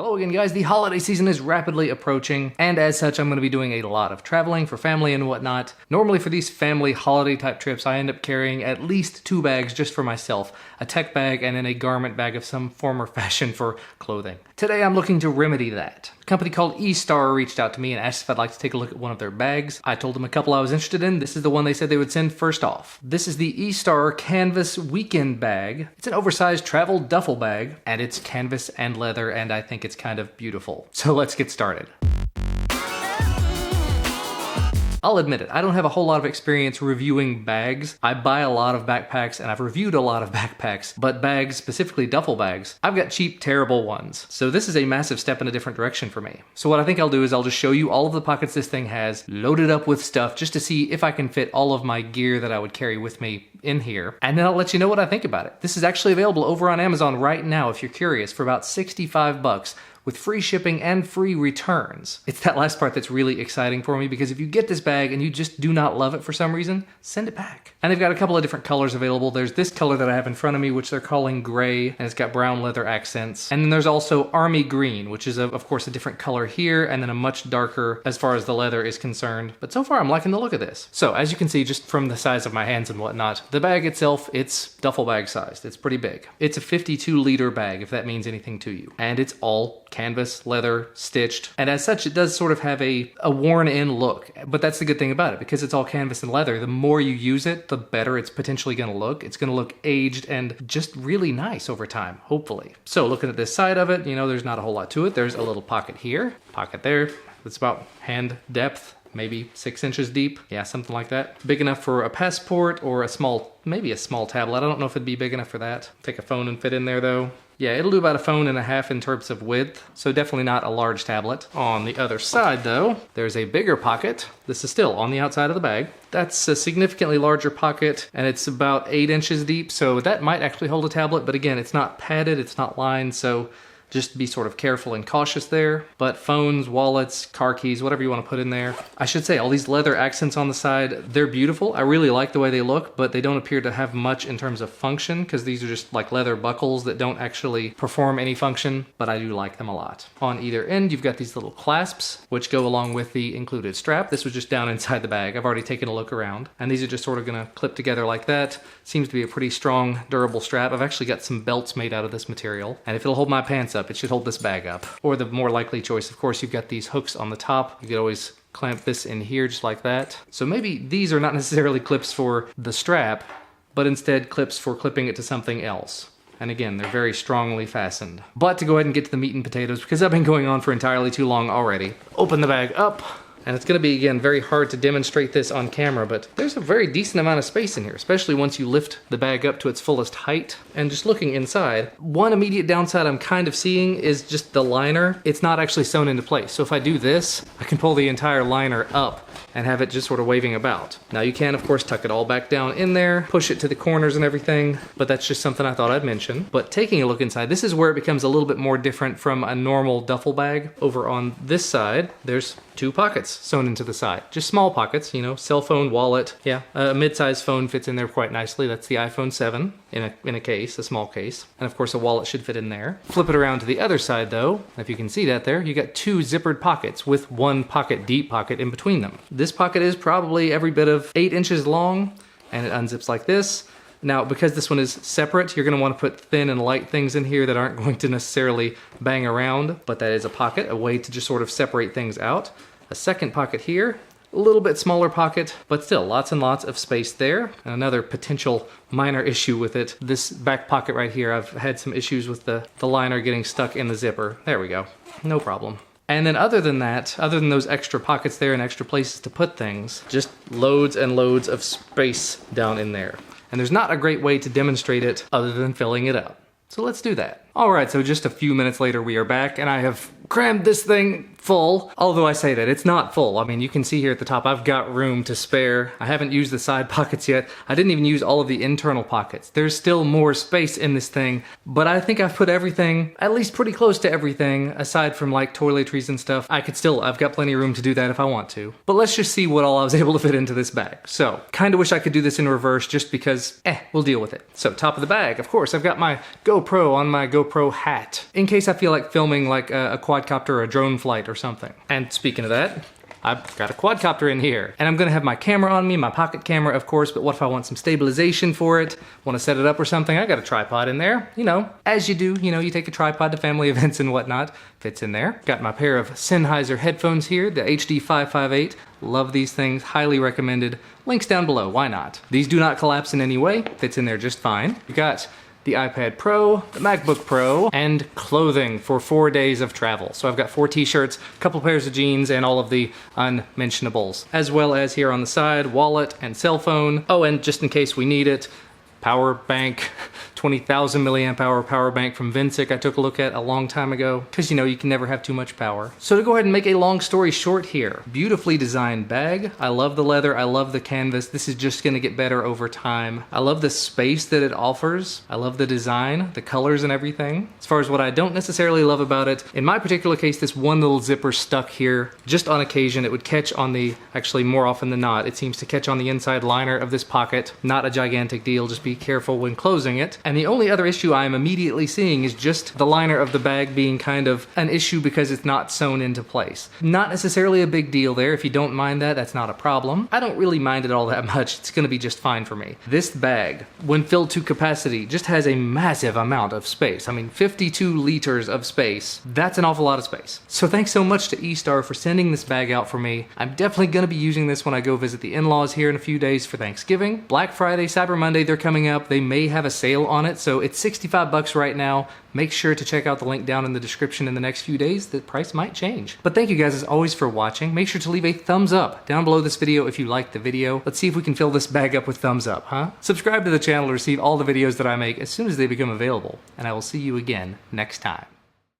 Hello again, guys. The holiday season is rapidly approaching, and as such, I'm going to be doing a lot of traveling for family and whatnot. Normally for these family holiday type trips, I end up carrying at least 2 bags just for myself, a tech bag and then a garment bag of some form or fashion for clothing. Today, I'm looking to remedy that. A company called Estarer reached out to me and asked if I'd like to take a look at one of their bags. I told them a couple I was interested in. This is the one they said they would send first off. This is the Estarer Canvas Weekend Bag. It's an oversized travel duffel bag, and it's canvas and leather, and I think it's kind of beautiful. So let's get started. I'll admit it, I don't have a whole lot of experience reviewing bags. I buy a lot of backpacks and I've reviewed a lot of backpacks, but bags, specifically duffel bags, I've got cheap, terrible ones. So this is a massive step in a different direction for me. So what I think I'll do is I'll just show you all of the pockets this thing has, loaded up with stuff just to see if I can fit all of my gear that I would carry with me in here. And then I'll let you know what I think about it. This is actually available over on Amazon right now if you're curious for about 65 bucks. With free shipping and free returns. It's that last part that's really exciting for me because if you get this bag and you just do not love it for some reason, send it back. And they've got a couple of different colors available. There's this color that I have in front of me, which they're calling gray, and it's got brown leather accents. And then there's also army green, which is of course a different color here, and then a much darker as far as the leather is concerned. But so far I'm liking the look of this. So as you can see, just from the size of my hands and whatnot, the bag itself, it's duffel bag sized. It's pretty big. It's a 52-liter bag, if that means anything to you. And it's all canvas, leather, stitched, and as such it does sort of have a worn-in look. But that's the good thing about it, because it's all canvas and leather, the more you use it, the better it's potentially going to look. It's going to look aged and just really nice over time, hopefully. So looking at this side of it, you know, there's not a whole lot to it. There's a little pocket here, pocket there. It's about hand depth, maybe 6 inches deep. Yeah, something like that. Big enough for a passport or a small, maybe a small tablet. I don't know if it'd be big enough for that. Take a phone and fit in there though. Yeah, it'll do about a phone and a half in terms of width, so definitely not a large tablet. On the other side though, there's a bigger pocket. This is still on the outside of the bag. That's a significantly larger pocket, and it's about 8 inches deep, so that might actually hold a tablet, but again, it's not padded, it's not lined, so just be sort of careful and cautious there. But phones, wallets, car keys, whatever you want to put in there. I should say, all these leather accents on the side, they're beautiful. I really like the way they look, but they don't appear to have much in terms of function because these are just like leather buckles that don't actually perform any function, but I do like them a lot. On either end, you've got these little clasps, which go along with the included strap. This was just down inside the bag. I've already taken a look around, and these are just sort of gonna clip together like that. Seems to be a pretty strong, durable strap. I've actually got some belts made out of this material, and if it'll hold my pants up, it should hold this bag up. Or the more likely choice, of course, you've got these hooks on the top. You could always clamp this in here just like that. So maybe these are not necessarily clips for the strap, but instead clips for clipping it to something else. And again, they're very strongly fastened. But to go ahead and get to the meat and potatoes, because I've been going on for entirely too long already, open the bag up. And it's going to be, again, very hard to demonstrate this on camera, but there's a very decent amount of space in here, especially once you lift the bag up to its fullest height. And just looking inside, one immediate downside I'm kind of seeing is just the liner. It's not actually sewn into place. So if I do this, I can pull the entire liner up and have it just sort of waving about. Now you can, of course, tuck it all back down in there, push it to the corners and everything, but that's just something I thought I'd mention. But taking a look inside, this is where it becomes a little bit more different from a normal duffel bag. Over on this side, there's 2 pockets sewn into the side. Just small pockets, you know, cell phone, wallet. Yeah, a mid-sized phone fits in there quite nicely. That's the iPhone 7 in a case, a small case. And of course a wallet should fit in there. Flip it around to the other side though, if you can see that there, you got 2 zippered pockets with 1 pocket, deep pocket in between them. This pocket is probably every bit of 8 inches long, and it unzips like this. Now, because this one is separate, you're going to want to put thin and light things in here that aren't going to necessarily bang around, but that is a pocket, a way to just sort of separate things out. A second pocket here, a little bit smaller pocket, but still lots and lots of space there. And another potential minor issue with it, this back pocket right here, I've had some issues with the liner getting stuck in the zipper. There we go, no problem. And then other than that, other than those extra pockets there and extra places to put things, just loads and loads of space down in there. And there's not a great way to demonstrate it other than filling it up. So let's do that. All right, so just a few minutes later we are back, and I have crammed this thing full. Although I say that, it's not full. I mean, you can see here at the top, I've got room to spare. I haven't used the side pockets yet. I didn't even use all of the internal pockets. There's still more space in this thing, but I think I've put everything, at least pretty close to everything, aside from like toiletries and stuff. I've got plenty of room to do that if I want to. But let's just see what all I was able to fit into this bag. So, kinda wish I could do this in reverse just because, we'll deal with it. So, top of the bag, of course, I've got my GoPro on my GoPro GoPro hat, in case I feel like filming like a quadcopter or a drone flight or something. And speaking of that, I've got a quadcopter in here. And I'm gonna have my camera on me, my pocket camera of course, but what if I want some stabilization for it? Wanna set it up or something? I got a tripod in there, you know, as you do, you know, you take a tripod to family events and whatnot, fits in there. Got my pair of Sennheiser headphones here, the HD 558. Love these things, highly recommended. Links down below, why not? These do not collapse in any way, fits in there just fine. You got the iPad Pro, the MacBook Pro, and clothing for 4 days of travel. So I've got 4 t-shirts, a couple pairs of jeans, and all of the unmentionables. As well as here on the side, wallet and cell phone. Oh, and just in case we need it, power bank, 20,000 milliamp hour power bank from Vincic I took a look at a long time ago, because you know you can never have too much power. So to go ahead and make a long story short here, beautifully designed bag. I love the leather, I love the canvas. This is just gonna get better over time. I love the space that it offers. I love the design, the colors and everything. As far as what I don't necessarily love about it, in my particular case, this one little zipper stuck here. Just on occasion, it would catch on the, actually more often than not, it seems to catch on the inside liner of this pocket. Not a gigantic deal, just be careful when closing it. And the only other issue I am immediately seeing is just the liner of the bag being kind of an issue because it's not sewn into place. Not necessarily a big deal there. If you don't mind that, that's not a problem. I don't really mind it all that much. It's gonna be just fine for me. This bag, when filled to capacity, just has a massive amount of space. I mean, 52 liters of space. That's an awful lot of space. So thanks so much to Estarer for sending this bag out for me. I'm definitely gonna be using this when I go visit the in-laws here in a few days for Thanksgiving. Black Friday, Cyber Monday, they're coming up. They may have a sale on it, so it's 65 bucks right now. Make sure to check out the link down in the description in the next few days. The price might change. But thank you guys as always for watching. Make sure to leave a thumbs up down below this video if you liked the video. Let's see if we can fill this bag up with thumbs up, huh? Subscribe to the channel to receive all the videos that I make as soon as they become available. And I will see you again next time.